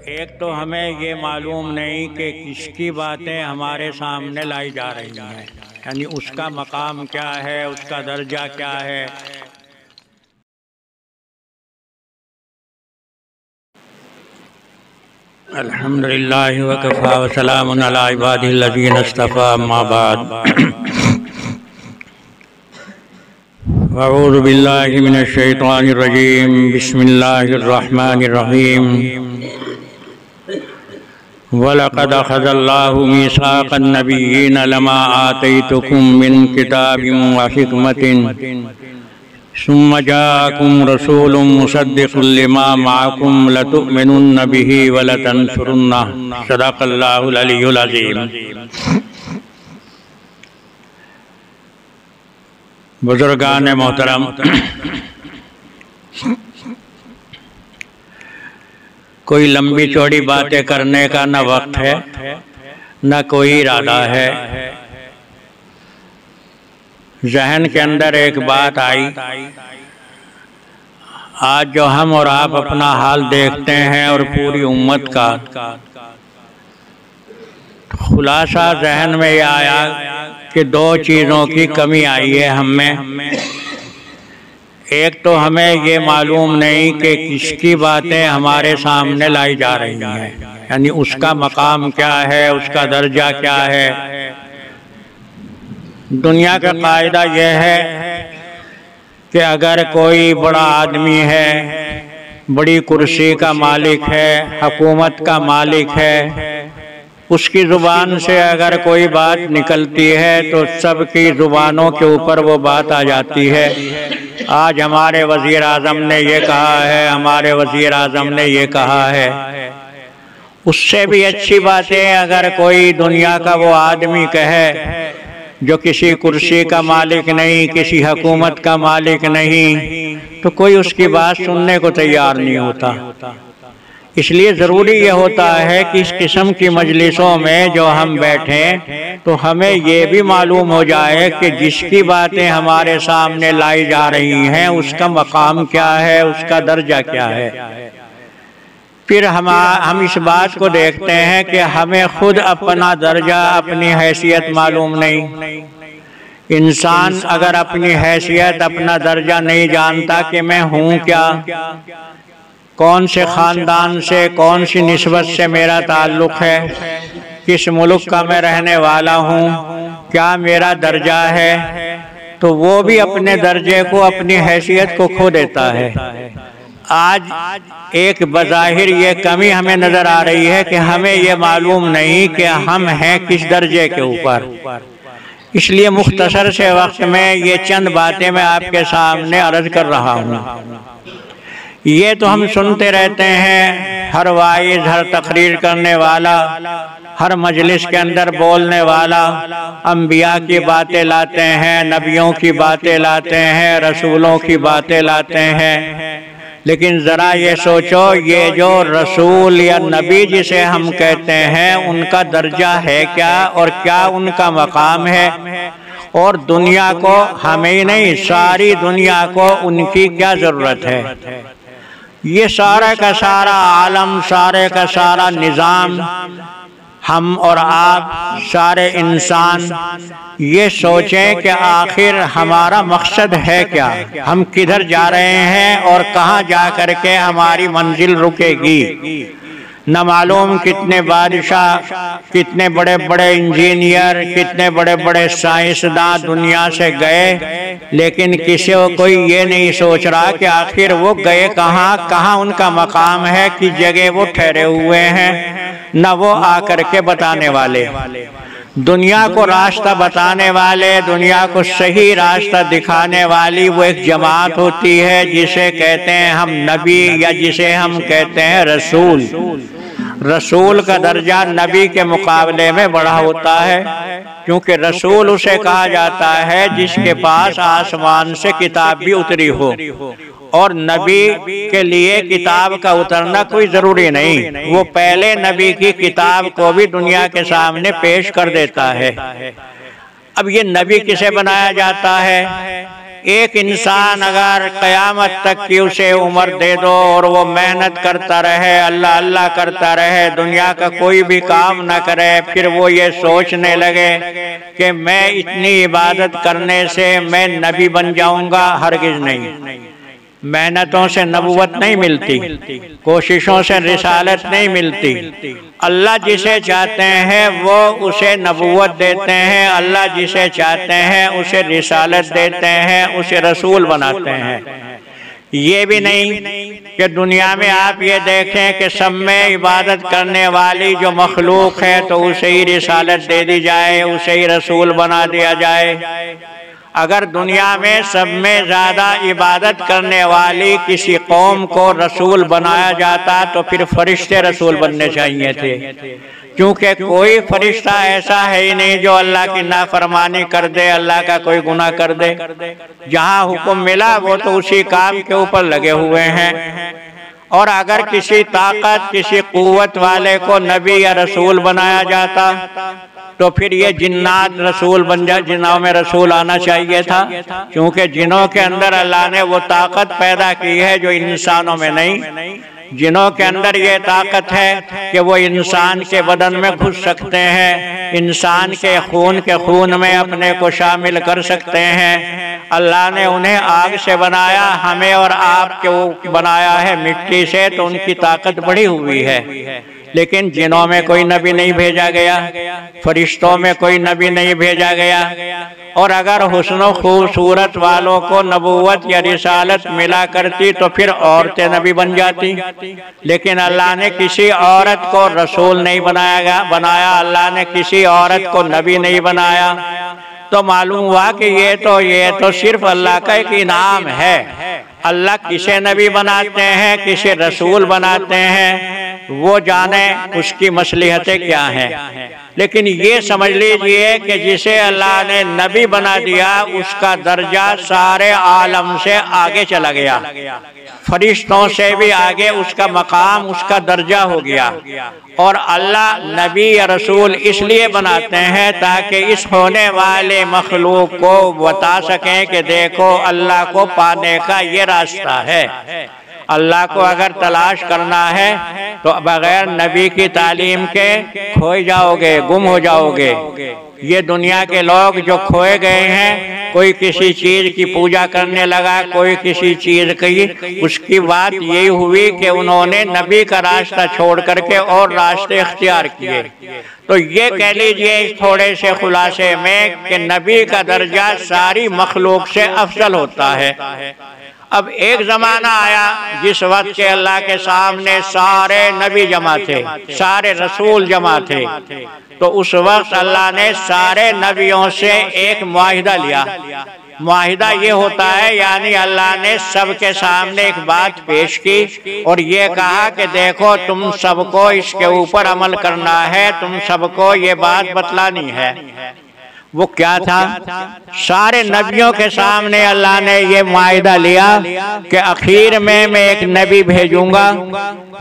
एक तो हमें ये मालूम नहीं कि किसकी बातें हमारे सामने लाई जा रही हैं, यानी उसका मकाम क्या है, उसका दर्जा क्या है। अल्हम्दुलिल्लाह व कफ़ा व सलामुन अला इबादिल्लज़ीना इस्तफ़ा, अम्मा बाद। अऊज़ु बिल्लाहि मिनश शैतानिर रजीम, बिस्मिल्लाहिर रहमानिर रहीम। वलक़द अख़ज़ल्लाहु मीसाक़न नबिय्यीन लमा आतैतुकुम मिन किताबिन व हिकमतिन सुम्मा जाअकुम रसूलुम मुसद्दिक़ुन लिमा मअकुम लतु'मिनुन्न बिही व लतंसुरुन्नह। सदक़ल्लाहुल अलियुल अज़ीम। बुजुर्गान मोहतरम, कोई लंबी चौड़ी बातें करने का न वक्त है न कोई इरादा है। जहन के अंदर एक बात आई। आज जो हम और आप अपना हाल देखते हैं और पूरी उम्मत का, खुलासा जहन में यह आया कि दो चीज़ों की कमी आई है हम में। एक तो हमें ये मालूम नहीं कि किसकी बातें हमारे सामने लाई जा रही हैं, यानी उसका मकाम क्या है, उसका दर्जा क्या है। दुनिया का कायदा यह है कि अगर कोई बड़ा आदमी है, बड़ी कुर्सी का मालिक है, हुकूमत का मालिक है, उसकी ज़ुबान से अगर कोई बात निकलती है तो सबकी ज़ुबानों के ऊपर वो बात आ जाती है। आज हमारे वज़ीर आज़म ने ये कहा है, हमारे वज़ीर आज़म ने ये कहा है। उससे भी अच्छी बातें अगर कोई दुनिया का वो आदमी कहे जो किसी कुर्सी का मालिक नहीं, किसी हुकूमत का मालिक नहीं, तो कोई उसकी बात सुनने को तैयार नहीं होता। इसलिए ज़रूरी ये होता है कि इस किस्म की मजलिसों में जो हम बैठें तो हमें ये भी मालूम हो जाए कि जिसकी बातें हमारे सामने लाई जा रही हैं उसका मकाम क्या है, उसका दर्जा क्या है। फिर हम इस बात को देखते हैं कि हमें खुद अपना दर्जा, अपनी हैसियत मालूम नहीं। इंसान अगर अपनी हैसियत, अपना दर्जा नहीं जानता कि मैं हूँ क्या, कौन से ख़ानदान से, कौन सी निस्बत से मेरा ताल्लुक़ है, किस मुल्क का मैं रहने वाला हूँ, क्या मेरा दर्जा है, तो वो भी अपने दर्जे को, अपनी हैसियत को खो देता है। आज एक बज़ाहिर ये कमी हमें नज़र आ रही है कि हमें ये मालूम नहीं कि हम हैं किस दर्जे के ऊपर। इसलिए मुख्तसर से वक्त में ये चंद बातें मैं आपके सामने अर्ज़ कर रहा हूँ। ये तो हम सुनते रहते हैं, हर वाइज़, हर तकरीर करने वाला, हर मजलिस के अंदर बोलने वाला अंबिया की बातें लाते हैं, नबियों की बातें लाते हैं, रसूलों की बातें लाते हैं। लेकिन ज़रा ये सोचो, ये जो रसूल या नबी जिसे हम कहते हैं उनका दर्जा है क्या और क्या उनका मकाम है, और दुनिया को, हमें ही नहीं सारी दुनिया को उनकी क्या ज़रूरत है। ये सारा का सारा आलम, सारे का सारा निज़ाम, हम और आप सारे इंसान ये सोचें कि आखिर हमारा मकसद है क्या, हम किधर जा रहे हैं और कहाँ जा कर के हमारी मंजिल रुकेगी। न मालूम कितने बादशाह, कितने बड़े बड़े इंजीनियर, कितने बड़े बड़े साइंसदान दुनिया से गए, लेकिन किसी को कोई ये नहीं सोच रहा कि आखिर वो गए कहाँ, कहाँ उनका मकाम है, किस जगह वो ठहरे हुए हैं। न वो आकर के बताने वाले, दुनिया को रास्ता बताने वाले, दुनिया को सही रास्ता दिखाने वाली वो एक जमात होती है जिसे कहते हैं हम नबी, या जिसे हम कहते हैं रसूल। रसूल का दर्जा नबी के मुकाबले में बड़ा होता है, क्योंकि रसूल उसे कहा जाता है जिसके पास आसमान से किताब भी उतरी हो, और नबी के लिए किताब का उतरना कोई ज़रूरी नहीं, वो पहले नबी की किताब को भी दुनिया के सामने पेश कर देता है। अब ये नबी किसे बनाया जाता है, एक इंसान अगर क़यामत तक की उसे उम्र दे दो और वो मेहनत करता रहे, अल्लाह अल्लाह करता रहे, दुनिया का कोई भी काम न करे, फिर वो ये सोचने लगे कि मैं इतनी इबादत करने से मैं नबी बन जाऊंगा, हरगिज नहीं। मेहनतों से नबूवत नहीं मिलती, कोशिशों से रिसालत नहीं मिलती। अल्लाह जिसे चाहते हैं वो उसे नबूवत देते हैं, अल्लाह जिसे चाहते हैं उसे रिसालत देते हैं, उसे रसूल बनाते हैं। ये भी नहीं कि दुनिया में आप ये देखें कि सब में इबादत करने वाली जो मखलूक है तो उसे ही रिसालत दे दी जाए, उसे ही रसूल बना दिया जाए। अगर दुनिया में सब में ज़्यादा इबादत करने वाली किसी कौम को रसूल बनाया जाता तो फिर फरिश्ते रसूल बनने चाहिए थे, क्योंकि कोई फरिश्ता ऐसा है ही नहीं जो अल्लाह की नाफरमानी कर दे, अल्लाह का कोई गुनाह कर दे। जहाँ हुक्म मिला वो तो उसी काम के ऊपर लगे हुए हैं। और अगर किसी ताकत किसी कुव्वत वाले को नबी या रसूल बनाया जाता तो फिर ये जिन्नात रसूल बन जाए, जिन्नों में रसूल आना चाहिए था, क्योंकि जिन्नों के अंदर अल्लाह ने वो ताकत पैदा की है जो इंसानों में नहीं। जिन्हों के अंदर ये ताकत है कि वो इंसान के बदन में घुस सकते हैं, इंसान के खून में अपने को शामिल कर सकते हैं। अल्लाह ने उन्हें आग से बनाया, हमें और आपको बनाया है मिट्टी से, तो उनकी ताकत बढ़ी हुई है। लेकिन जिनों में कोई नबी नहीं भेजा गया, फरिश्तों में कोई नबी नहीं भेजा गया। और अगर हुस्न खूबसूरत वालों को नबूवत या रिसालत मिला करती तो फिर औरतें नबी बन जाती। लेकिन अल्लाह ने किसी औरत को रसूल नहीं बनाया, अल्लाह ने किसी औरत को नबी नहीं बनाया। तो मालूम हुआ कि ये तो सिर्फ अल्लाह का एक इनाम है। अल्लाह किसे नबी बनाते हैं, किसे रसूल बनाते हैं, वो जाने उसकी मसलिहतें क्या हैं। लेकिन ये समझ लीजिए कि जिसे अल्लाह ने नबी बना दिया उसका दर्जा सारे आलम से आगे चला गया, फरिश्तों से भी आगे उसका मकाम, उसका दर्जा हो गया। और अल्लाह नबी या रसूल इसलिए बनाते हैं ताकि इस होने वाले मखलूक को बता सकें कि देखो अल्लाह को पाने का ये रास्ता है। अल्लाह को अगर तलाश करना है तो बगैर नबी की तालीम के खोए जाओगे, गुम हो जाओगे। ये दुनिया के लोग जो खोए गए हैं, कोई किसी चीज़ की पूजा करने लगा, कोई किसी चीज़ की, उसकी बात यही हुई कि उन्होंने नबी का रास्ता छोड़ करके और रास्ते इख्तियार किए। तो ये कह लीजिए इस थोड़े से खुलासे में कि नबी का दर्जा सारी मखलूक से अफजल होता है। अब एक ज़माना आया जिस वक्त के अल्लाह के सामने सारे नबी जमा थे, सारे रसूल जमा थे। तो उस वक्त अल्लाह ने सारे नबियों से एक मुआहिदा लिया। मुआहिदा ये होता है, यानी अल्लाह ने सबके सामने एक बात पेश की और ये कहा कि देखो तुम सबको इसके ऊपर अमल करना है, तुम सबको ये बात बतलानी है। वो क्या था? सारे नबियों के सामने अल्लाह ने ये मुआहिदा लिया कि आखिर में मैं एक नबी भेजूंगा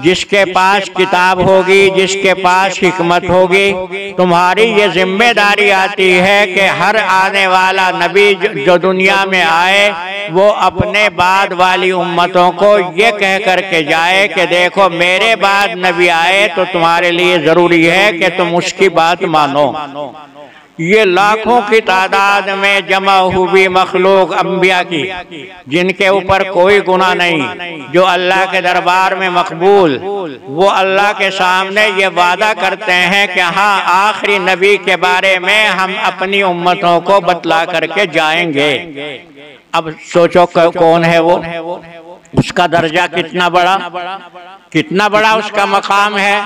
जिसके पास किताब होगी, जिसके पास हिकमत होगी। तुम्हारी ये जिम्मेदारी आती है कि हर आने वाला नबी जो दुनिया में आए वो अपने बाद वाली उम्मतों को ये कह करके जाए कि देखो मेरे बाद नबी आए तो तुम्हारे लिए जरूरी है कि तुम उसकी बात मानो। ये लाखों की तादाद में जमा हुई मखलूक अंबिया की, जिनके ऊपर कोई गुनाह नहीं, जो अल्लाह के दरबार में मकबूल, वो अल्लाह के सामने ये वादा करते हैं कि हाँ आखिरी नबी के बारे में हम अपनी उम्मतों को बतला करके जाएंगे। अब सोचो कौन है वो, उसका दर्जा कितना बड़ा उसका मकाम है।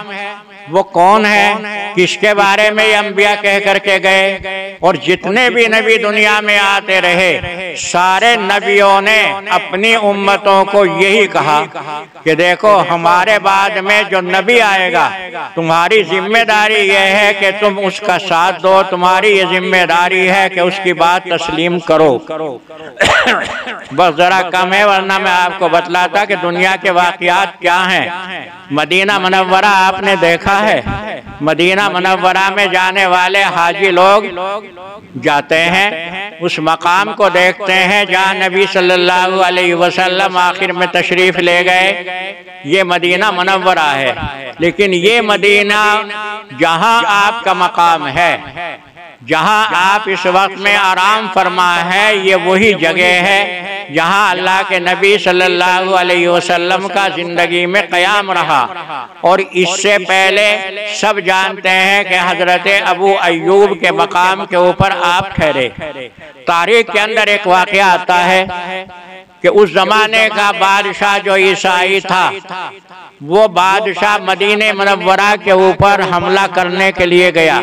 वो कौन है, किसके बारे में ये अंबिया कह करके गए। और जितने भी नबी दुनिया में आते रहे, सारे नबियों ने अपनी उम्मतों को यही कहा कि देखो हमारे बाद में जो नबी आएगा तुम्हारी जिम्मेदारी यह है कि तुम उसका साथ दो, तुम्हारी ये जिम्मेदारी है कि उसकी बात तस्लीम करो। बस जरा कम है, वरना मैं आपको बतलाता कि दुनिया के वाक़ियात क्या हैं। मदीना मुनव्वरा आपने देखा है, मदीना मुनव्वरा में जाने वाले हाजी लोग जाते हैं, उस मकाम को देखते हैं जहाँ नबी सल्लल्लाहु अलैहि वसल्लम आखिर में तशरीफ़ ले गए। ये मदीना मुनव्वरा है। लेकिन ये मदीना जहाँ आपका मकाम है, जहाँ आप इस वक्त में आराम फरमा है, ये वही जगह है जहाँ अल्लाह के नबी सल्लल्लाहु अलैहि वसल्लम का ज़िंदगी में क़याम रहा। और इससे पहले सब जानते हैं कि हज़रत अबू अय्यूब के मकाम के ऊपर आप ठहरे। तारीख़ के अंदर एक वाक़या आता है कि उस ज़माने का बादशाह जो ईसाई था, वो बादशाह मदीने मुनव्वरा के ऊपर हमला करने के लिए गया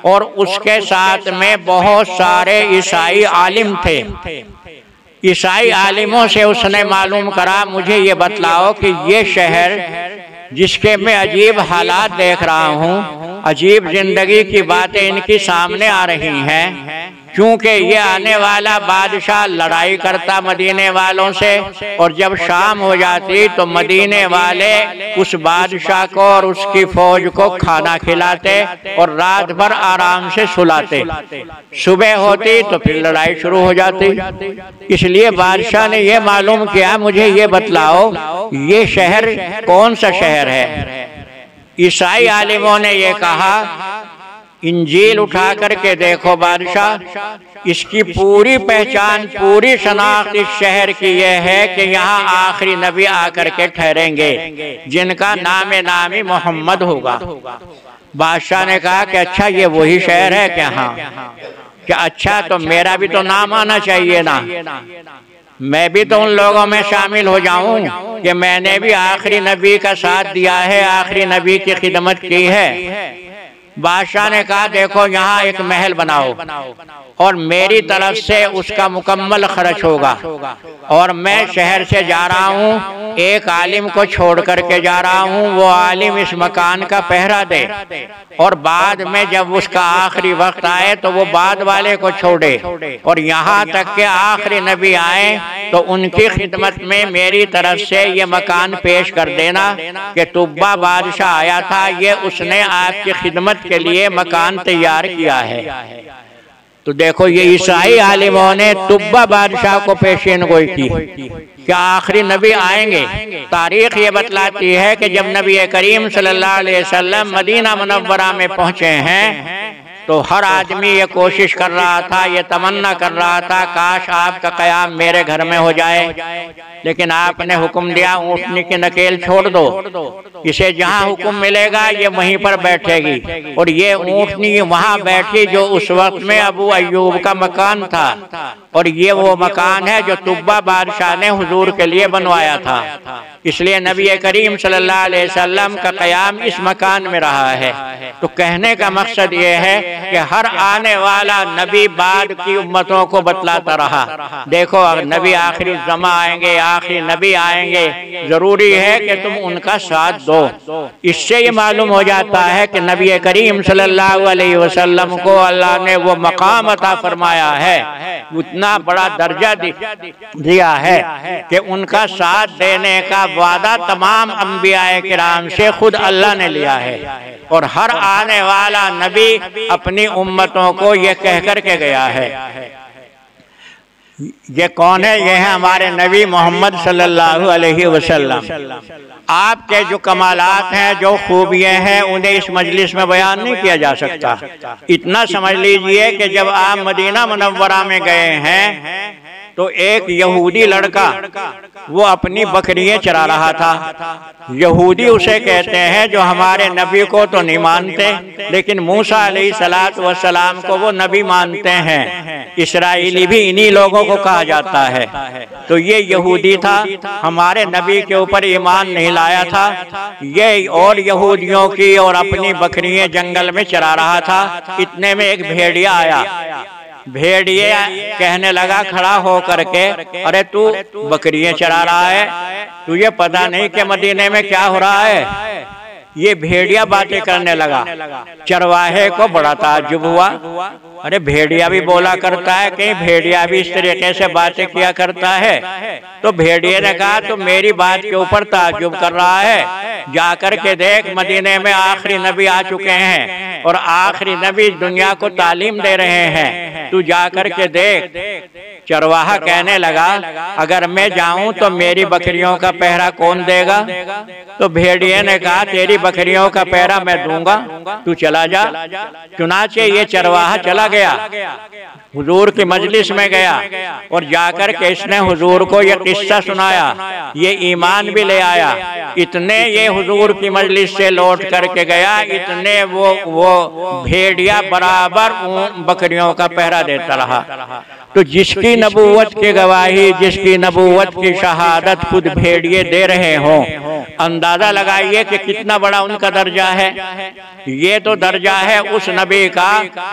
और उसके साथ में बहुत सारे ईसाई आलिम थे। ईसाई आलिमों से उसने मालूम करा, मुझे ये बतलाओ कि ये शहर जिसके मैं अजीब हालात देख रहा हूँ, अजीब जिंदगी की बातें इनकी सामने आ रही हैं, क्योंकि ये आने वाला बादशाह लड़ाई करता मदीने वालों से, और जब शाम हो जाती तो मदीने वाले उस बादशाह को और उसकी फौज को खाना खिलाते और रात भर आराम से सुलाते। सुबह होती तो फिर लड़ाई शुरू हो जाती। इसलिए बादशाह ने ये मालूम किया, मुझे ये बतलाओ ये शहर कौन सा शहर है। ईसाई आलिमों ने ये कहा, इंजील उठा करके देखो बादशाह, इसकी पूरी पहचान, पूरी शनाख्त इस शहर की यह है कि यहाँ आखिरी नबी आकर के ठहरेंगे जिनका नामी मोहम्मद होगा। बादशाह ने कहा कि अच्छा ये वही शहर है क्या? हाँ। क्या अच्छा, तो मेरा भी तो नाम आना चाहिए ना, मैं भी तो उन लोगों में शामिल हो जाऊं कि मैंने भी आखिरी नबी का साथ दिया है, आखिरी नबी की खिदमत की है। बादशाह ने कहा देखो यहाँ एक महल बनाओ और मेरी तरफ से उसका मुकम्मल खर्च होगा, और मैं शहर से जा रहा हूँ, एक आलिम को छोड़ करके जा रहा हूँ, वो आलिम इस मकान का पहरा दे, और बाद में जब उसका आखिरी वक्त आए तो वो बाद वाले को छोड़े, और यहाँ तक के आखिरी नबी आए तो उनकी खिदमत में मेरी तरफ से ये मकान पेश कर देना कि तुब्बा बादशाह आया था, ये उसने आपकी खिदमत के लिए मकान तैयार किया है। तो देखो ये ईसाई आलिमों ने तुब्बा बादशाह को पेशीन गोई की कि आखिरी नबी आएंगे। तारीख ये बतलाती है कि जब नबी करीम सल्लल्लाहु अलैहि वसल्लम मदीना मुनव्वरा में पहुंचे हैं तो हर आदमी ये कोशिश कर रहा था, ये तमन्ना कर रहा था, काश आपका क़याम मेरे घर में हो जाए। लेकिन आपने हुक्म दिया ऊँटनी की नकेल छोड़ दो, इसे जहाँ हुक्म मिलेगा ये वहीं पर बैठेगी, और ये ऊँटनी वहाँ बैठी जो उस वक्त में अबू अय्यूब का मकान था, और ये वो मकान है जो तुब्बा बादशाह ने हुजूर के लिए बनवाया था। इसलिए नबी करीम सल्लल्लाहु अलैहि वसल्लम का क़याम इस मकान में रहा है। तो कहने का मकसद ये है कि हर आने वाला नबी बाद की उम्मतों को बतलाता रहा, देखो नबी आखिरी ज़मा आएंगे, आखिरी नबी आएंगे, जरूरी है कि तुम उनका साथ दो। इससे ये मालूम हो जाता है कि नबी करीम सल्लल्लाहु अलैहि वसल्लम को अल्लाह ने वो मकाम अता फरमाया है, उतना बड़ा दर्जा दिया है कि उनका साथ देने का वादा तमाम अंबियाए किराम से खुद अल्लाह ने लिया है, और हर आने वाला नबी अपनी उम्मतों को ये कह कर के गया है। ये कौन है? ये है हमारे नबी मोहम्मद सल्लल्लाहु अलैहि वसल्लम। आपके जो कमालात हैं, जो खूबियाँ हैं, उन्हें इस मजलिस में बयान नहीं किया जा सकता। इतना समझ लीजिए कि जब आप मदीना मुनव्वरा में गए हैं तो एक यहूदी लड़का वो अपनी बकरियां चरा रहा था। यहूदी उसे कहते हैं जो हमारे नबी को तो नहीं मानते, लेकिन मूसा अलैहिस्सलातु वस्सलाम को वो नबी मानते हैं। इस्राएली भी इन्हीं लोगों को कहा जाता है। तो ये यहूदी था, हमारे नबी के ऊपर ईमान नहीं लाया था, ये और यहूदियों की और अपनी बकरियां जंगल में चरा रहा था। इतने में एक भेड़िया आया। भेड़िया कहने लगा खड़ा हो करके, अरे तू बकरियां चरा रहा है, तुझे पता नहीं कि मदीने में क्या हो रहा है? ये भेड़िया बातें करने लगा। चरवाहे को बड़ा ताज्जुब हुआ अरे भेड़िया भी बोला करता है, कहीं भेड़िया भी इस तरीके से बातें किया करता है। तो भेड़िए ने कहा तो मेरी बात के ऊपर ताज्जुब कर रहा है, जाकर के देख मदीने में आखिरी नबी आ चुके हैं और आखिरी नबी दुनिया को तालीम दे रहे हैं, तू जाकर के देख। चरवाहा कहने लगा अगर मैं जाऊं तो मेरी बकरियों का पहरा कौन देगा? तो भेड़िए ने कहा तेरी बकरियों का पहरा मैं दूंगा, तू चला जा। चुनाचे ये चरवाहा चला गया, हुजूर की मजलिस में गया और जाकर के इसने हुजूर को ये किस्सा सुनाया, ये ईमान भी ले आया। इतने ये हुजूर की मजलिस से लौट करके गया, इतने वो भेड़िया बराबर बकरियों का पहरा देता रहा। तो जिसकी नबूवत की गवाही, जिसकी नबूवत की शहादत खुद भेड़िए दे रहे हों, अंदाजा लगाइए कि कितना बड़ा उनका दर्जा है। ये तो दर्जा है उस नबी का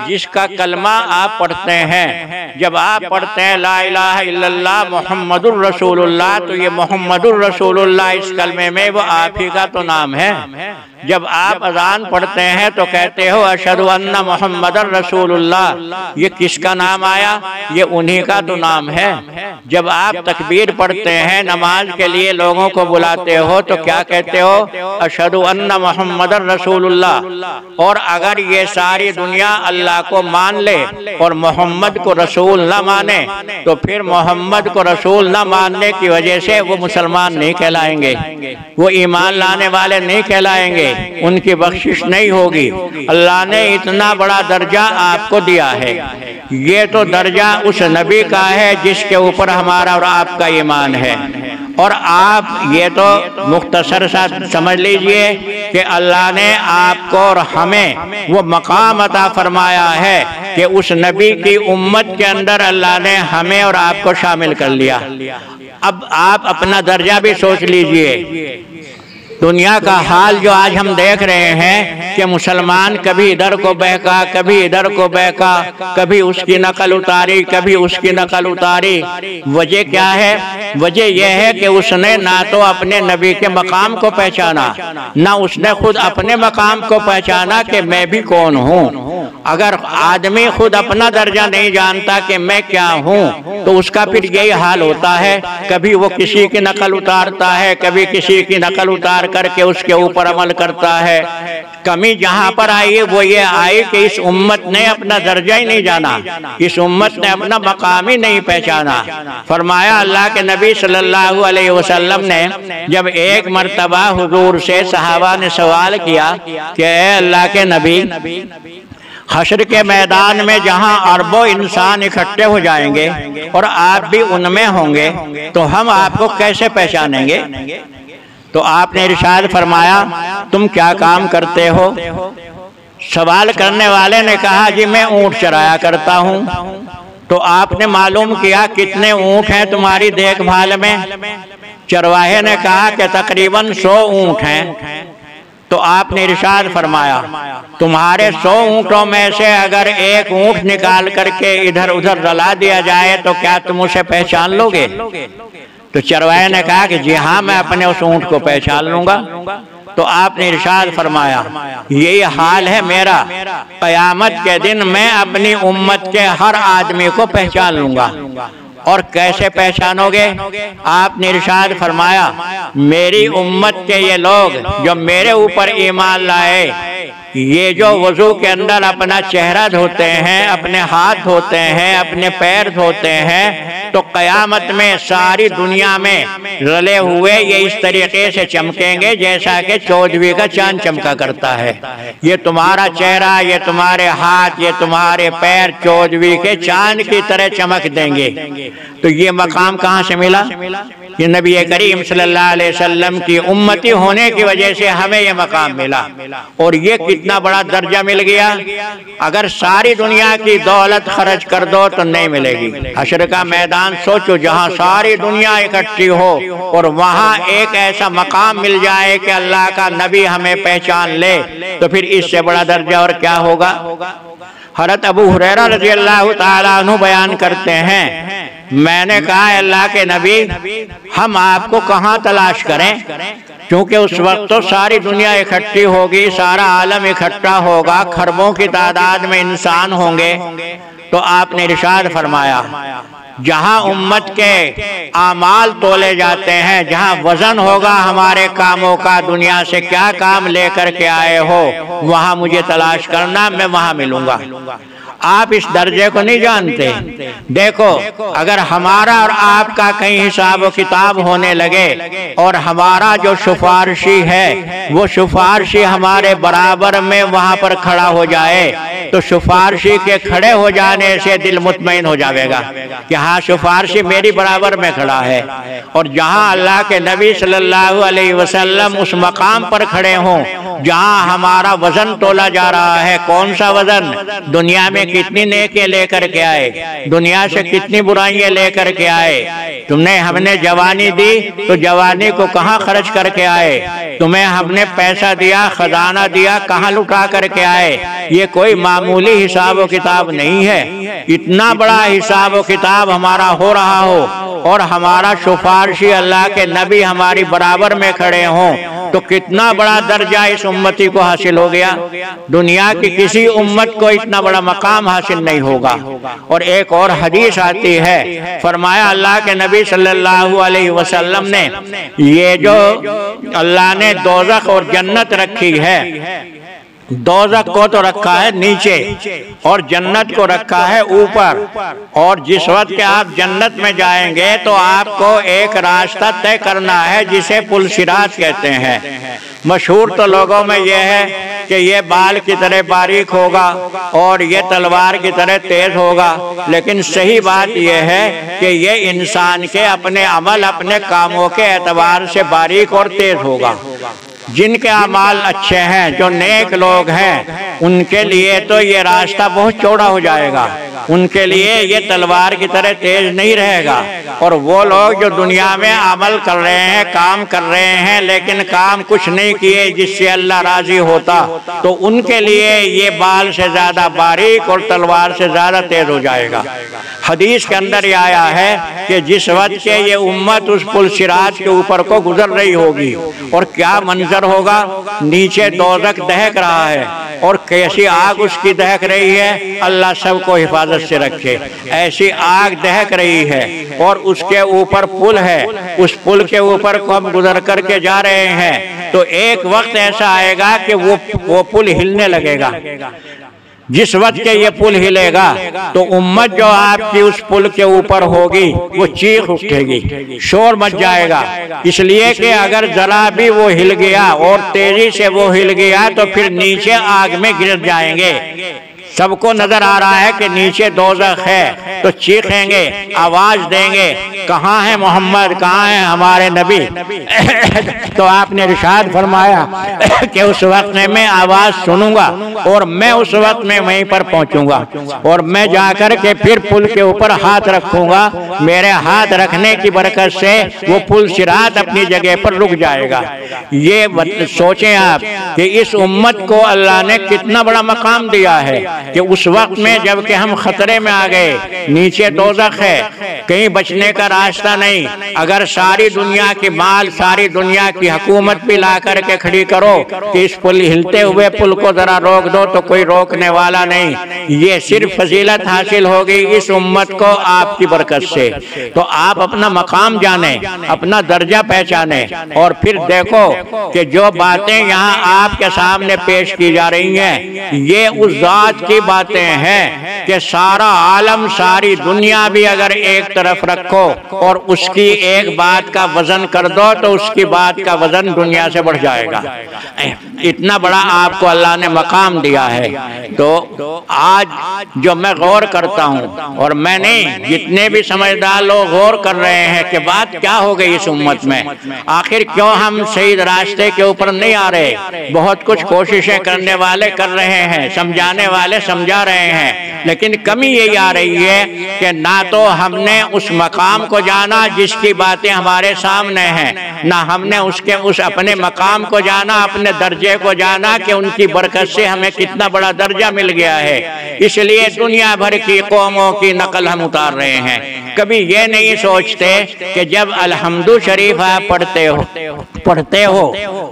जिसका कलमा आप पढ़ते हैं। जब आप पढ़ते हैं ला इलाहा इल्लल्लाह मुहम्मदुर रसूलुल्लाह, तो ये मुहम्मदुर रसूलुल्लाह इस कलमे में वो आप ही का तो नाम है। जब आप अजान पढ़ते हैं तो कहते हो अशहदु अन्ना मुहम्मदर रसूलुल्लाह, ये किसका नाम आया? ये उन्हीं का तो नाम है। जब आप तकबीर पढ़ते हैं, नमाज के लिए लोगों को बुलाते हो, तो क्या कहते हो? अशहदु अन्ना मुहम्मदर रसूलुल्लाह। और अगर ये सारी दुनिया अल्लाह को मान ले और मोहम्मद को रसूल न माने, तो फिर मोहम्मद को रसूल न मानने की वजह से वो मुसलमान नहीं कहलाएंगे, वो ईमान लाने वाले नहीं कहलाएंगे, उनकी बख्शिश नहीं होगी। अल्लाह ने इतना बड़ा दर्जा आपको दिया है। ये तो दर्जा उस नबी का है जिसके ऊपर हमारा और आपका ईमान है। और आप ये तो मुख्तसर सा समझ लीजिए कि अल्लाह ने आपको और हमें वो मकाम अता फरमाया है कि उस नबी की उम्मत के अंदर अल्लाह ने हमें और आपको शामिल कर लिया। अब आप अपना दर्जा भी सोच लीजिए। दुनिया का हाल जो आज हम देख रहे हैं कि मुसलमान कभी इधर को बहका, कभी इधर को बहका, कभी उसकी नकल उतारी, कभी उसकी नकल उतारी। वजह क्या है? वजह यह है कि उसने ना तो अपने नबी के मकाम को पहचाना, ना उसने खुद अपने मकाम को पहचाना कि मैं भी कौन हूँ। अगर आदमी खुद अपना दर्जा नहीं जानता कि मैं क्या हूँ, तो उसका फिर यही हाल होता है। कभी वो किसी की नकल उतारता है, कभी किसी की नकल उतार करके उसके ऊपर अमल करता है। कमी जहाँ पर आई है वो ये आई कि इस उम्मत ने अपना दर्जा ही नहीं जाना, इस उम्मत ने अपना मकाम ही नहीं पहचाना। फरमाया अल्लाह के नबी सल्लल्लाहु अलैहि वसल्लम ने, जब एक मर्तबा हुजूर से सहाबा ने सवाल किया कि अल्लाह के नबी, हश्र के मैदान में जहां अरबों इंसान इकट्ठे हो जाएंगे और आप भी उनमें होंगे, तो हम आपको कैसे पहचानेंगे? तो आपने इरशाद फरमाया तुम क्या काम करते हो? सवाल करने वाले ने कहा जी मैं ऊंट चराया करता हूँ। तो आपने मालूम किया कितने ऊंट हैं तुम्हारी देखभाल में? चरवाहे ने कहा कि तकरीबन 100 ऊंट हैं। तो आपने इरशाद फरमाया तुम्हारे 100 ऊँटों में से अगर एक ऊँट निकाल करके इधर उधर रला दिया जाए तो क्या तुम उसे पहचान लोगे? तो चरवाहे ने कहा कि जी हाँ, मैं अपने उस ऊँट को पहचान लूंगा। तो आपने इरशाद फरमाया यही हाल है मेरा, क़यामत के दिन मैं अपनी उम्मत के हर आदमी को पहचान लूंगा। और कैसे पहचानोगे? आपने इरशाद फरमाया मेरी उम्मत के ये लोग जो मेरे ऊपर ईमान लाए, ये जो वजू के अंदर अपना चेहरा धोते हैं, अपने हाथ धोते हैं, अपने पैर धोते हैं, तो क़यामत में सारी दुनिया में रले हुए ये इस तरीके से चमकेंगे जैसा कि चौदहवीं का चांद चमका करता है। ये तुम्हारा चेहरा, ये तुम्हारे हाथ, ये तुम्हारे पैर चौदहवीं के चांद की तरह चमक देंगे। तो ये मकाम कहाँ से मिला? ये नबी करीम सल्लल्लाहु अलैहि वसल्लम की उम्मती होने की वजह से हमें ये मकाम मिला। और ये कितना बड़ा दर्जा मिल गया। अगर सारी दुनिया की दौलत खर्च कर दो तो नहीं मिलेगी। हश्र का मैदान सोचो जहाँ सारी दुनिया इकट्ठी हो और वहाँ एक ऐसा मकाम मिल जाए कि अल्लाह का नबी हमें पहचान ले, तो फिर इससे बड़ा दर्जा और क्या होगा। हज़रत अबू हुरैरा रज़ी अल्लाह ताला अन्हु बयान करते हैं मैंने कहा अल्लाह के नबी हम आपको कहाँ तलाश करें क्योंकि उस वक्त तो सारी दुनिया इकट्ठी होगी, सारा आलम इकट्ठा होगा, खरबों की तादाद में इंसान होंगे। तो आपने इरशाद फरमाया जहां उम्मत के आमाल तोले जाते हैं, जहां वजन होगा हमारे कामों का, दुनिया से क्या काम लेकर के आए हो, वहां मुझे तलाश करना, मैं वहां मिलूंगा। आप इस दर्जे को नहीं जानते। देखो, अगर हमारा और आपका कहीं हिसाब किताब होने लगे और हमारा जो सिफारिशी है वो सिफारिशी हमारे बराबर में वहां पर खड़ा हो जाए, तो सिफारिशी के खड़े हो जाने से दिल मुतमईन हो जाएगा कि हाँ, सिफारिशी मेरी बराबर में खड़ा है। और जहाँ अल्लाह के नबी सल्लल्लाहु अलैहि वसल्लम उस मकाम पर खड़े हों जहाँ हमारा वजन तोला जा रहा है, कौन सा वजन? दुनिया में कितनी नेकियां लेकर के आए, दुनिया से कितनी बुराइयां लेकर के आए। तुमने हमने जवानी दी तो जवानी को कहाँ खर्च करके आए, तुम्हें हमने पैसा दिया, खजाना दिया, कहाँ लुटा करके आए। ये कोई मामूली हिसाब किताब नहीं है। इतना बड़ा हिसाब किताब हमारा हो रहा हो और हमारा सिफारिशी अल्लाह के नबी हमारी बराबर में खड़े हों, तो कितना बड़ा दर्जा इस उम्मती को हासिल हो गया। दुनिया की किसी उम्मत को इतना बड़ा मकाम हासिल नहीं होगा। और एक और हदीस आती है, फरमाया अल्लाह के नबी सल्लल्लाहु अलैहि वसल्लम ने, ये जो अल्लाह ने दोज़ख और जन्नत रखी है, दोज़ख को तो रखा है नीचे और जन्नत को रखा है ऊपर। और जिस वक्त के आप जन्नत में जाएंगे तो आपको एक रास्ता तय करना है जिसे पुल सिरात कहते हैं। मशहूर तो लोगों में यह है कि ये बाल की तरह बारीक होगा और ये तलवार की तरह तेज होगा, लेकिन सही बात यह है कि ये इंसान के अपने अमल, अपने कामों के एतबार से बारीक और तेज होगा। जिनके अमाल अच्छे हैं, जो नेक लोग हैं, उनके लिए तो ये रास्ता बहुत चौड़ा हो जाएगा, उनके लिए ये तलवार की तरह तेज नहीं रहेगा। और वो लोग जो दुनिया में अमल कर रहे हैं, काम कर रहे हैं, लेकिन काम कुछ नहीं किए जिससे अल्लाह राजी होता, तो उनके लिए ये बाल से ज्यादा बारीक और तलवार से ज्यादा तेज हो जाएगा। हदीस के अंदर ये आया है कि जिस वक्त के ये उम्मत उस पुल सिरात के ऊपर को गुजर रही होगी और क्या मंजर होगा, नीचे दोज़ख दहक रहा है और कैसी आग उसकी दहक रही है, अल्लाह सबको हिफाजत से रखे। ऐसी आग दहक रही है और उसके ऊपर पुल है, उस पुल के ऊपर को हम गुजर करके जा रहे हैं, तो एक वक्त ऐसा आएगा कि वो पुल हिलने लगेगा। जिस वक्त के ये पुल हिलेगा तो उम्मत जो आपकी उस पुल के ऊपर होगी वो चीख उठेगी, शोर मच जाएगा, इसलिए कि अगर जरा भी वो हिल गया और तेजी से वो हिल गया तो फिर नीचे आग में गिर जाएंगे। सबको नजर आ रहा है कि नीचे दोज़ख है, तो चीखेंगे, आवाज देंगे, कहाँ है मोहम्मद, कहाँ है हमारे नबी। तो आपने इरशाद फरमाया कि उस वक्त में मैं आवाज सुनूंगा और मैं उस वक्त में वहीं पर पहुंचूंगा और मैं जाकर के फिर पुल के ऊपर हाथ रखूंगा। मेरे हाथ रखने की बरकत से वो पुल सिरात अपनी जगह पर रुक जाएगा। ये सोचें आप कि इस उम्मत को अल्लाह ने कितना बड़ा मकाम दिया है कि उस वक्त में जबकि हम खतरे में आ गए, नीचे दोज़ख है, कहीं बचने का रास्ता नहीं। अगर सारी दुनिया की माल, सारी दुनिया की हुकूमत भी ला करके खड़ी करो कि इस पुल हिलते हुए पुल को जरा रोक दो, तो कोई रोकने वाला नहीं। ये सिर्फ फजीलत हासिल होगी इस उम्मत को आपकी बरकत से। तो आप अपना मकाम जाने, अपना दर्जा पहचाने और फिर देखो कि जो बातें यहाँ आपके सामने पेश की जा रही हैं, ये उस जात की बातें हैं कि सारा आलम, सारी दुनिया भी अगर एक तरफ रखो और उसकी एक बात का वजन कर दो तो उसकी बात का वजन दुनिया से बढ़ जाएगा। इतना बड़ा आपको अल्लाह ने मकाम दिया है। तो आज जो मैं गौर करता हूँ, और मैं नहीं, जितने भी समझदार लोग गौर कर रहे हैं कि बात क्या हो गई इस उम्मत में, आखिर क्यों हम सही रास्ते के ऊपर नहीं आ रहे। बहुत कुछ कोशिशें करने वाले कर रहे हैं, समझाने वाले समझा रहे हैं, लेकिन कमी यही आ रही है कि ना तो हमने उस मकाम को जाना जिसकी बातें हमारे सामने हैं, ना हमने उस अपने मकाम को जाना, अपने दर्जे को जाना कि उनकी बरकत से हमें कितना बड़ा दर्जा मिल गया है। इसलिए दुनिया भर की कौमों की नकल हम उतार रहे हैं। कभी ये नहीं सोचते कि जब अलहम्दु शरीफ आप पढ़ते हो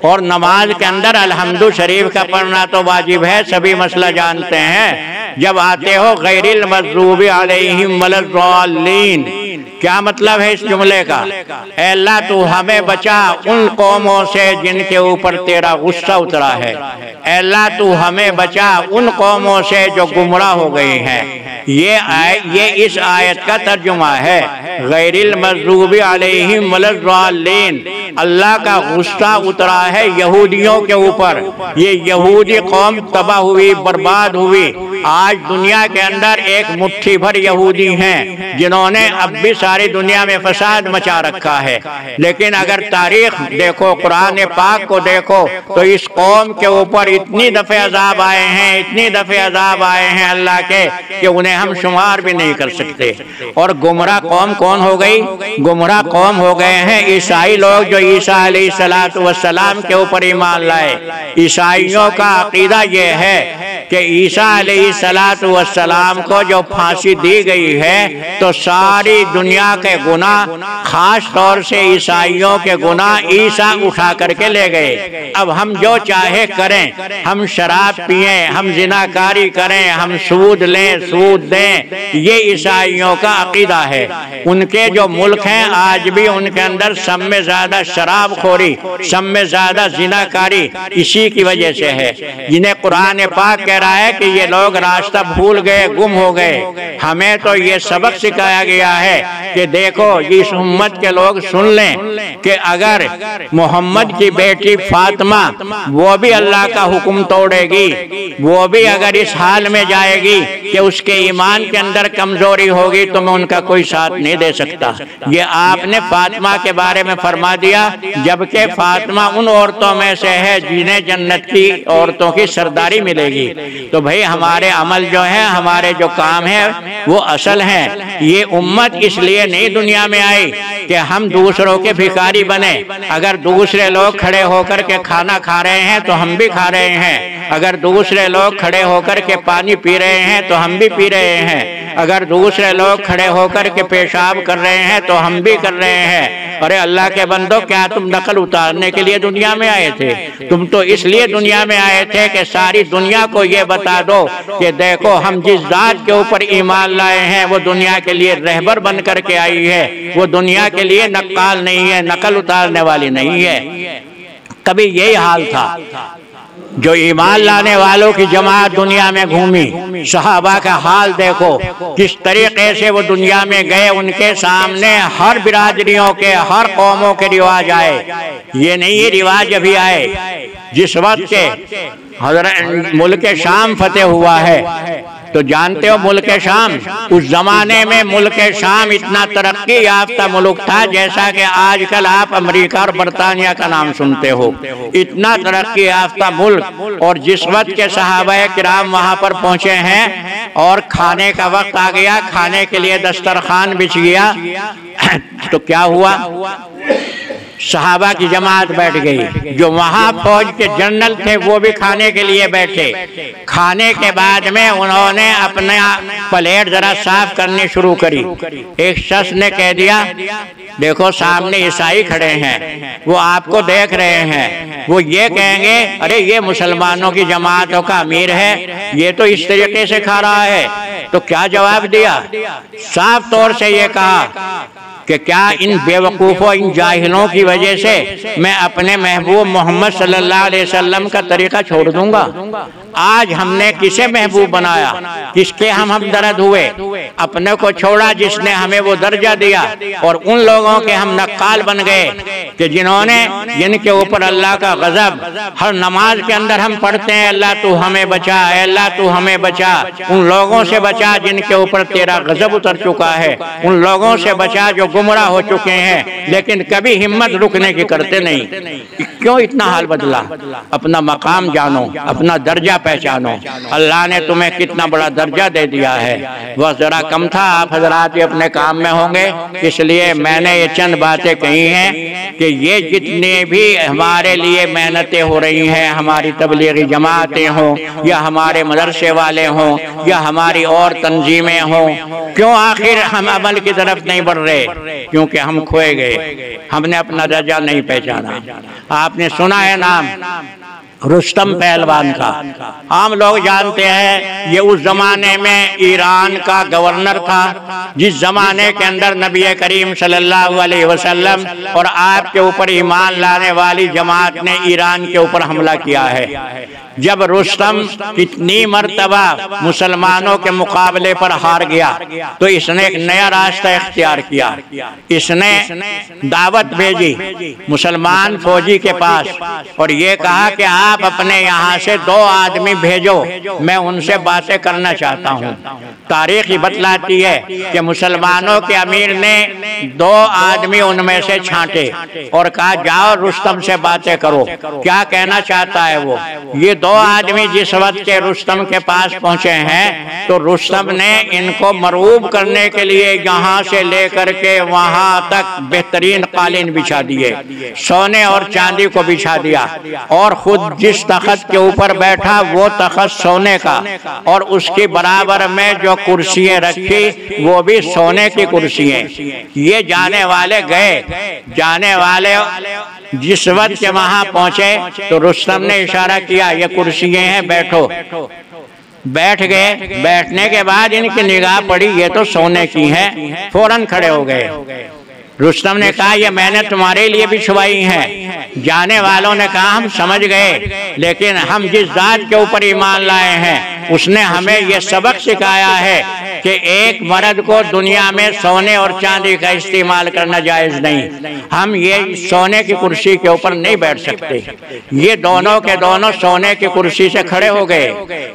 और नमाज के अंदर अलहम्दु शरीफ का पढ़ना तो वाजिब है, सभी मसला जानते हैं। जब आते हो गैरिल मग़ज़ूबि अलैहिम वलद्दाल्लीन, क्या मतलब है इस जुमले का? ऐ अल्लाह तू हमें बचा उन कौमों से जिनके ऊपर तेरा गुस्सा उतरा है। ऐ अल्लाह तू हमें बचा उन कौमों से जो गुमराह हो गई हैं। ये इस आयत का तर्जुमा है। गैरिल मग़ज़ूबि अलैहिम वलद्दाल्लीन, अल्लाह का गुस्सा उतरा है यहूदियों के ऊपर। ये यहूदी कौम तबाह हुई, बर्बाद हुई। आज दुनिया के अंदर एक मुट्ठी भर यहूदी हैं जिन्होंने अब भी सारी दुनिया में फसाद मचा रखा है। लेकिन अगर तारीख देखो, कुरान पाक को देखो, तो इस कौम के ऊपर इतनी दफे अजाब आए हैं, इतनी दफे अजाब आए हैं अल्लाह के, कि उन्हें हम शुमार भी नहीं कर सकते। और गुमराह कौम कौन हो गई? गुमराह कौम हो गए हैं ईसाई लोग, जो ईसा अलैहिस्सलातु वस्सलाम के ऊपर ईमान लाए। ईसाइयों का अकीदा ये है कि ईसा अलैहिस्सलातु वस्सलाम को जो फांसी दी गई है, तो सारी दुनिया के गुनाह, खास तौर से ईसाइयों के गुनाह ईसा उठा करके ले गए। अब हम जो चाहे करें, हम शराब पिएं, हम जिनाकारी करें, हम सूद लें, सूद दें, ये ईसाइयों का अकीदा है। उनके जो मुल्क हैं आज भी उनके अंदर सब में ज्यादा शराबखोरी, सब में ज्यादा जिनाकारी इसी की वजह से है। जिन्हें कुरान पाक कह रहा है कि ये लोग रास्ता भूल गए, गुम हो गए। हमें तो ये सबक सिखाया गया है कि देखो, इस उम्मत के लोग सुन लें कि अगर मोहम्मद की बेटी फातिमा, वो भी अल्लाह का हुक्म तोड़ेगी, वो भी अगर इस हाल में जाएगी कि उसके ईमान के अंदर कमजोरी होगी, तो मैं उनका कोई साथ नहीं दे सकता। ये आपने फातिमा के बारे में फरमा दिया, जबकि फातिमा उन औरतों में से है जिन्हें जन्नत की औरतों की सरदारी मिलेगी। तो भाई हमारे अमल जो है, हमारे जो काम है, वो असल हैं। ये उम्मत इसलिए नहीं दुनिया में आई कि हम दूसरों के भिखारी बने। अगर दूसरे लोग खड़े होकर के खाना खा रहे हैं तो हम भी खा रहे हैं। अगर दूसरे लोग खड़े होकर के पानी पी रहे हैं तो हम भी पी रहे हैं। अगर दूसरे लोग खड़े होकर के पेशाब कर रहे हैं तो हम भी कर रहे हैं। अरे अल्लाह के बंदो, क्या तुम नकल उतारने के लिए दुनिया में आए थे? तुम तो इसलिए दुनिया में आए थे कि सारी दुनिया को ये बता दो कि देखो, हम जिस जात के ऊपर ईमान लाए हैं वो दुनिया के लिए रहबर बन करके आई है। वो दुनिया के लिए नक्काल नहीं है, नकल उतारने वाली नहीं है। कभी यही हाल था। जो ईमान लाने वालों की जमात दुनिया में घूमी, सहाबा का हाल देखो किस तरीके से वो दुनिया में गए। उनके सामने हर बिरादरियों के, हर कौमों के रिवाज आए। ये नहीं ये रिवाज अभी आए। जिस वक्त के हज़रत मुल्क शाम फतेह हुआ है, तो जानते हो मुल्क शाम, उस जमाने में मुल्क शाम इतना तरक्की याफ्ता मुल्क था जैसा कि आजकल आप अमेरिका और बरतानिया का नाम सुनते हो। इतना तरक्की याफ्ता मुल्क। और जिस वक्त के सहाबाए किराम वहां पर पहुंचे हैं और खाने का वक्त आ गया, खाने के लिए दस्तरखान बिछ गया, तो क्या हुआ? सहाबा की जमात बैठ गई। जो वहां फौज के जनरल थे वो भी खाने के लिए बैठे। खाने के बाद में उन्होंने अपना प्लेट जरा साफ करनी शुरू करी। एक शख्स ने कह दिया, देखो सामने ईसाई खड़े हैं, वो आपको देख रहे हैं, वो ये कहेंगे अरे ये मुसलमानों की जमातों का अमीर है, ये तो इस तरीके से खा रहा है। तो क्या जवाब दिया? साफ तौर से ये कहा कि क्या इन बेवकूफ़ों, इन जाहिलों की वजह से मैं अपने महबूब मोहम्मद सल्लल्लाहु अलैहि वसल्लम का तरीका छोड़ दूंगा? आज हमने किसे महबूब बनाया? किसके हम हमदर्द हुए? अपने को छोड़ा जिसने हमें वो दर्जा दिया, और उन लोगों के हम नक्काल बन गए कि जिनके ऊपर अल्लाह का गजब हर नमाज के अंदर हम पढ़ते हैं, अल्लाह तू हमें बचा, अल्लाह तू हमें बचा। उन लोगों से बचा जिनके ऊपर तेरा गजब उतर चुका है, उन लोगों से बचा जो गुमराह हो चुके हैं, लेकिन कभी हिम्मत रुकने की करते नहीं। क्यों इतना हाल बदला? अपना मकाम जानो, अपना दर्जा पहचानो। अल्लाह ने तुम्हें कितना बड़ा दर्जा दे दिया है। वह जरा कम था, आप हजरात भी अपने काम में होंगे, इसलिए मैंने ये चंद बातें कही हैं कि ये जितने भी हमारे लिए मेहनतें हो रही हैं, हमारी तबलीगी जमातें हों या हमारे मदरसे वाले हों या हमारी और तंजीमें हों, क्यों आखिर हम अमल की तरफ नहीं बढ़ रहे? क्योंकि हम खोए गए, हमने अपना दर्जा नहीं पहचाना। आपने सुना है नाम रुस्तम पहलवान का? आम लोग जानते हैं ये उस जमाने में ईरान का गवर्नर था, जिस जमाने के अंदर नबी करीम सल्लल्लाहु अलैहि वसल्लम और आपके ऊपर ईमान लाने वाली जमात ने ईरान के ऊपर हमला किया है। जब रुस्तम इतनी मर्तबा मुसलमानों के मुकाबले पर हार गया तो इसने एक नया रास्ता इख्तियार किया। इसने दावत भेजी मुसलमान फौजी के पास और ये कहा कि आप अपने यहाँ से 2 आदमी भेजो, मैं उनसे बातें करना चाहता हूँ। तारीख बतलाती है कि मुसलमानों के अमीर ने 2 आदमी उनमें से छांटे और कहा जाओ रुस्तम से बातें करो, क्या कहना चाहता है वो। ये 2 आदमी जिस वक्त के रुस्तम के पास पहुंचे हैं तो रुस्तम ने इनको मरूब करने के लिए यहाँ से लेकर के वहां तक बेहतरीन कालीन बिछा दिए, सोने और चांदी को बिछा दिया और खुद जिस तख्त के ऊपर बैठा वो तख्त सोने का और उसके बराबर में जो कुर्सियां रखी वो भी सोने की कुर्सियां। ये जाने वाले गए, जाने वाले जिस वक्त के वहां पहुंचे तो रुस्तम ने इशारा किया ये कुर्सियां हैं, बैठो। बैठ गए। बैठने के बाद इनकी निगाह पड़ी ये तो सोने की हैं, फौरन खड़े हो गए। रुस्तम ने कहा ये मैंने तुम्हारे लिए भी छुपाई हैं। जाने वालों ने कहा हम समझ गए, लेकिन हम जिस जात के ऊपर ईमान लाए हैं उसने हमें ये सबक सिखाया है कि एक मर्द को दुनिया में सोने और चांदी का इस्तेमाल करना जायज नहीं। हम ये सोने की कुर्सी के ऊपर नहीं बैठ सकते। ये दोनों के दोनों सोने की कुर्सी से खड़े हो गए।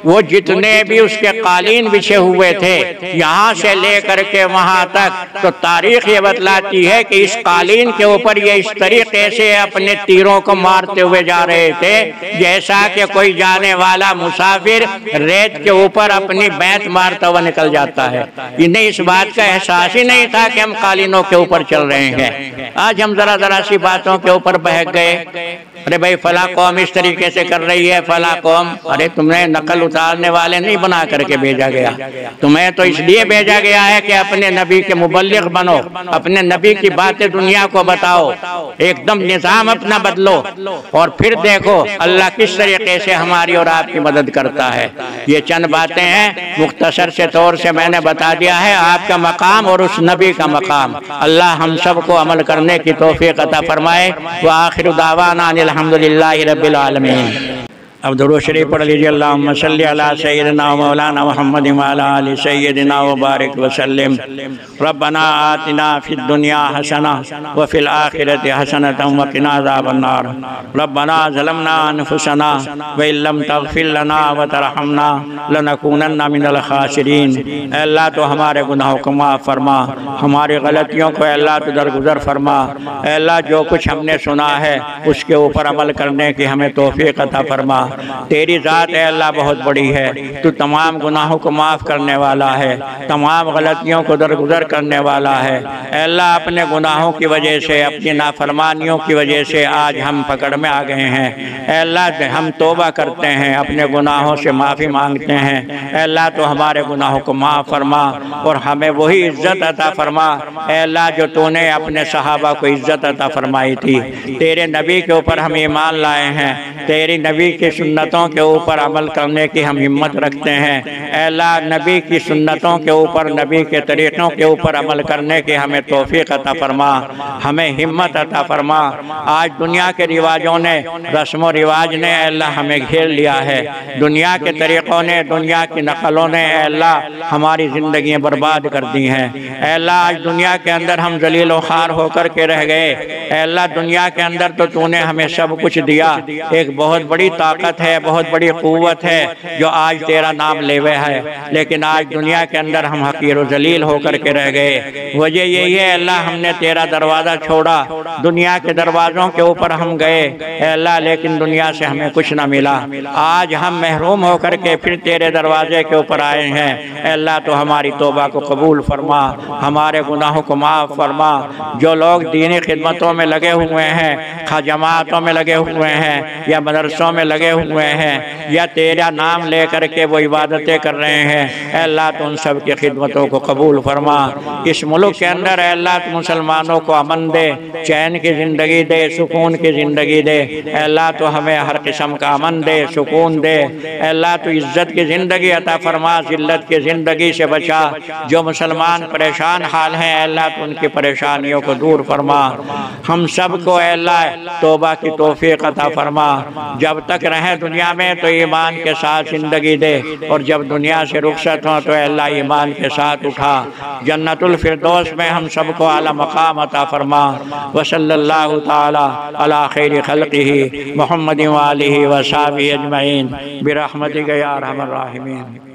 वो जितने भी उसके कालीन बिछे हुए थे यहाँ से लेकर के वहां तक, तो तारीख ये बतलाती है कि इस कालीन के ऊपर ये इस तरीके से अपने तीरों को मारते हुए जा रहे थे जैसा कि कोई जाने वाला मुसाफिर रेत के ऊपर अपनी बैंत मारता हुआ निकल जाता है। इन्हें इस बात का एहसास ही नहीं था कि हम कालीनों के ऊपर चल रहे हैं। आज हम जरा सी बातों के ऊपर बहक गए। अरे भाई फला कौम इस तरीके से कर रही है, फला कौम। अरे तुम्हें नकल उतारने वाले नहीं बना करके भेजा गया, तुम्हें तो इसलिए भेजा गया है कि अपने नबी के मुबल्लिग बनो, अपने नबी की बातें दुनिया को बताओ, एकदम निजाम अपना बदलो और फिर देखो अल्लाह किस तरीके से हमारी और आपकी मदद करता है। ये चंद बातें हैं, मुख्तसर से तौर से मैंने बता दिया है आपका मकाम और उस नबी का मकाम। अल्लाह हम सबको अमल करने की तौफीक अता फरमाए। व आखिर दावाना अल्हम्दुलिल्लाहि रब्बिल आलमीन। अब दुरूद शरीफ पढ़ लीजिए। अल्लाहुम्मा सल्ली अला सय्यिदिना व मौलाना मुहम्मद व अला आलि सय्यिदिना व बारिक व सल्लिम। रब्बना आतिना फिद दुनिया हसना व फिल आखिरति हसनतम व क़िना अज़ाबन्नार। रब्बना ज़लमना अनफुसना व इल्लम तग़फिर लना व तरहमना लनकूनन्ना मिनल ख़ासिरीन। अल्लाह तो हमारे गुनाहों को माफ़ फरमा, हमारी गलतियों को अल्लाह तो दरगुज़र फरमा। अल्लाह जो कुछ हमने सुना है उसके ऊपर अमल करने की हमें तौफ़ीक़ अता फरमा। तेरी ज़ात है अल्लाह बहुत बड़ी है, तू तमाम गुनाहों को माफ़ करने वाला है, तमाम गलतियों को दरगुजर करने वाला है। अल्लाह अपने गुनाहों की वजह से, अपनी नाफरमानियों की वजह से आज हम पकड़ में आ गए हैं। अल्लाह हम तौबा करते हैं, अपने गुनाहों से माफ़ी मांगते हैं। अल्लाह तो हमारे गुनाहों को माफ़ फरमा और हमें वही इज़्ज़त अता फरमा अल्लाह जो तूने अपने सहाबा को इज़्ज़त अता फरमाई थी। तेरे नबी के ऊपर हम ईमान लाए हैं, तेरी नबी की सुन्नतों के ऊपर अमल करने की हम हिम्मत रखते हैं। अल्लाह नबी की सुन्नतों के ऊपर, नबी के तरीक़ों के ऊपर अमल करने की हमें तौफ़ीक़ अता फरमा, हमें हिम्मत अता फरमा। आज दुनिया के रिवाजों ने, रस्म व रिवाज ने अल्लाह हमें घेर लिया है, दुनिया के तरीक़ों ने, दुनिया की नकलों ने अल्लाह हमारी ज़िंदगियाँ बर्बाद कर दी हैं। अल्लाह आज दुनिया के अंदर हम ज़लील व ख़ार होकर के रह गए। अल्लाह दुनिया के अंदर तो तूने हमें सब कुछ दिया, एक बहुत बड़ी ताकत ताकत है, बहुत बड़ी क़ुव्वत है जो आज तेरा नाम लेवे है, लेकिन आज दुनिया के अंदर हम हकीर व जलील होकर के रह गए। वजह यही है अल्लाह, हमने तेरा दरवाज़ा छोड़ा, दुनिया के दरवाज़ों के ऊपर हम गए अल्लाह, लेकिन दुनिया से हमें कुछ ना मिला। आज हम महरूम होकर के फिर तेरे दरवाजे के ऊपर आए हैं अल्लाह, तो हमारी तौबा को कबूल फरमा, हमारे गुनाहों को माफ़ फरमा। जो लोग दीनी खिदमतों में लगे हुए हैं, खा जमातों में लगे हुए हैं या मदरसों में लगे हुए हैं या तेरा नाम ले करके वो इबादतें कर रहे हैं अल्लाह, तो उन सब की खिदमतों को कबूल फरमा। इस मुल्क के अंदर अल्लाह तो मुसलमानों को अमन दे, चैन की ज़िंदगी दे, सुकून की ज़िंदगी दे अल्लाह, तो हमें हर किस्म का अमन दे, सुकून दे अल्लाह, तो इज़्ज़त की ज़िंदगी अता फरमा, ज़िल्लत की ज़िंदगी से बचा। जो मुसलमान परेशान हाल हैं अल्लाह, तो उनकी परेशानियों को दूर फरमा। हम सब को अल्लाह तौबा की तौफीक अता फरमा। जब तक रहें दुनिया में तो ईमान के साथ ज़िंदगी दे, और जब दुनिया से रुखसत हो तो अल्लाह ईमान के साथ उठा। जन्नतुल फिरदौस में हम सबको आला मकाम अता फरमा। व सल्लल्लाहु ताला अला खैरि खल्क़िही मुहम्मदिन व आलिहि व सहाबिही अजमईन बिरहमतिका या अरहमर राहिमीन।